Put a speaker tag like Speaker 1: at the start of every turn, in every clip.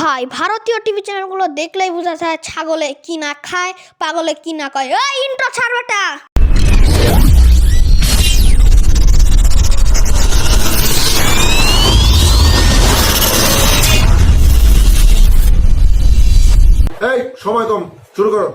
Speaker 1: ভাই ভারতীয় টিভি চ্যানেলগুলো দেখলেই বোঝা যায় ছাগলে কি না খায়, পাগলে কি না কয়। ওই ইন্ট্রো ছাড় বেটা।
Speaker 2: এই সময় কম, শুরু করো।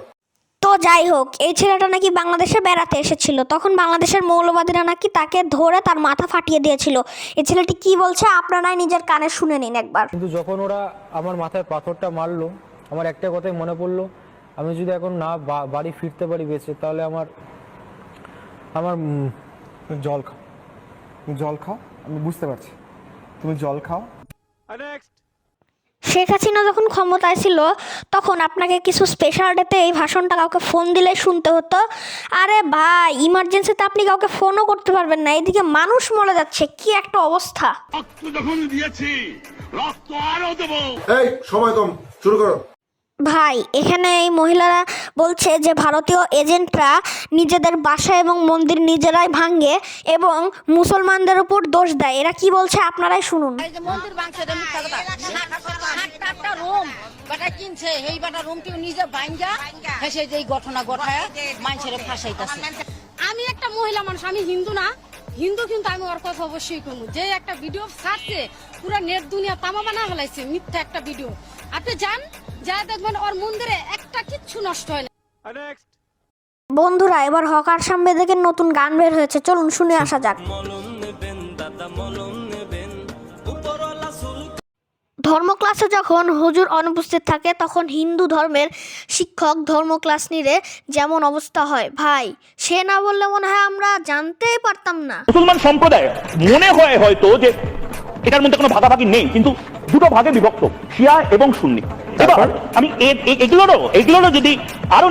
Speaker 1: তো যাই হোক, এই ছেলেটা নাকি বাংলাদেশে বেড়াতে এসেছিল, তখন বাংলাদেশের মৌলবাদীরা নাকি তাকে ধরে তার মাথা ফাটিয়ে দিয়েছিল। এই ছেলেটি কি বলছে আপনারাই নিজের কানে শুনে নিন একবার।
Speaker 3: কিন্তু যখন ওরা আমার মাথায় পাথরটা মারলো, আমার একটা কথাই মনে পড়লো, আমি যদি এখন না বাড়ি ফিরতে পারি বেঁচে, তাহলে আমার
Speaker 4: জল খাও, তুমি জল খাও, আমি বুঝতে পারছি, তুমি জল খাও।
Speaker 1: শেখ হাসিনা যখন ক্ষমতায় ছিল তখন আপনাকে কিছু স্পেশাল ডেতে এই ভাষণটা কাউকে ফোন দিলে শুনতে হতো। আরে ভাই, ইমার্জেন্সিতে আপনি কাউকে ফোনও করতে পারবেন না, এদিকে মানুষ মরে যাচ্ছে, কি একটা অবস্থা।
Speaker 2: এই সময় কম, শুরু করো।
Speaker 1: ভাই এখানে এই মহিলারা বলছে যে ভারতীয় এজেন্টরা নিজেদের বাসা এবং মন্দির নিজেরাই ভাঙে এবং মুসলমানদের উপর দোষ দেয়। এরা কি বলছে আপনারাই শুনুন।
Speaker 5: মন্দির ভাঙছে, এটা মিথ্যা কথা। একটা রুম বাটা কিনছে, এই বাটা রুম কি নিজে ভাঙা হেসে যে ঘটনা ঘটায় মানুষের ফাঁসাইতাছে।
Speaker 6: আমি একটা মহিলা মানুষ, আমি হিন্দু না, হিন্দু কিন্তু আমি ওর কথা অবশ্যই কমু। যে একটা ভিডিও ছাড়ছে, পুরো নেট দুনিয়া তামা বানা ফেলাইছে, মিথ্যা একটা ভিডিও। আপনি যান, যা দেখবেন ওর মন্দিরে একটা কিচ্ছু নষ্ট হয় না।
Speaker 1: বন্ধুরা, এবার হকার সামনে থেকে নতুন গান বের হয়েছে, চলুন শুনে আসা যাক। ধর্ম ক্লাসে যখন হুজুর অনুপস্থিত থাকে তখন হিন্দু ধর্মের শিক্ষক ধর্ম ক্লাস নিলে যেমন অবস্থা হয়, ভাই সে না বললে মনে হয় আমরা জানতেই পারতাম না।
Speaker 7: মুসলমান সম্প্রদায় মনে হয় হয়তো যে এটার মধ্যে কোনো ভাগাভাগি নেই, কিন্তু দুটো ভাগে বিভক্ত, শিয়া এবং সুন্নি। এবার আমি এগুলোরও যদি আরো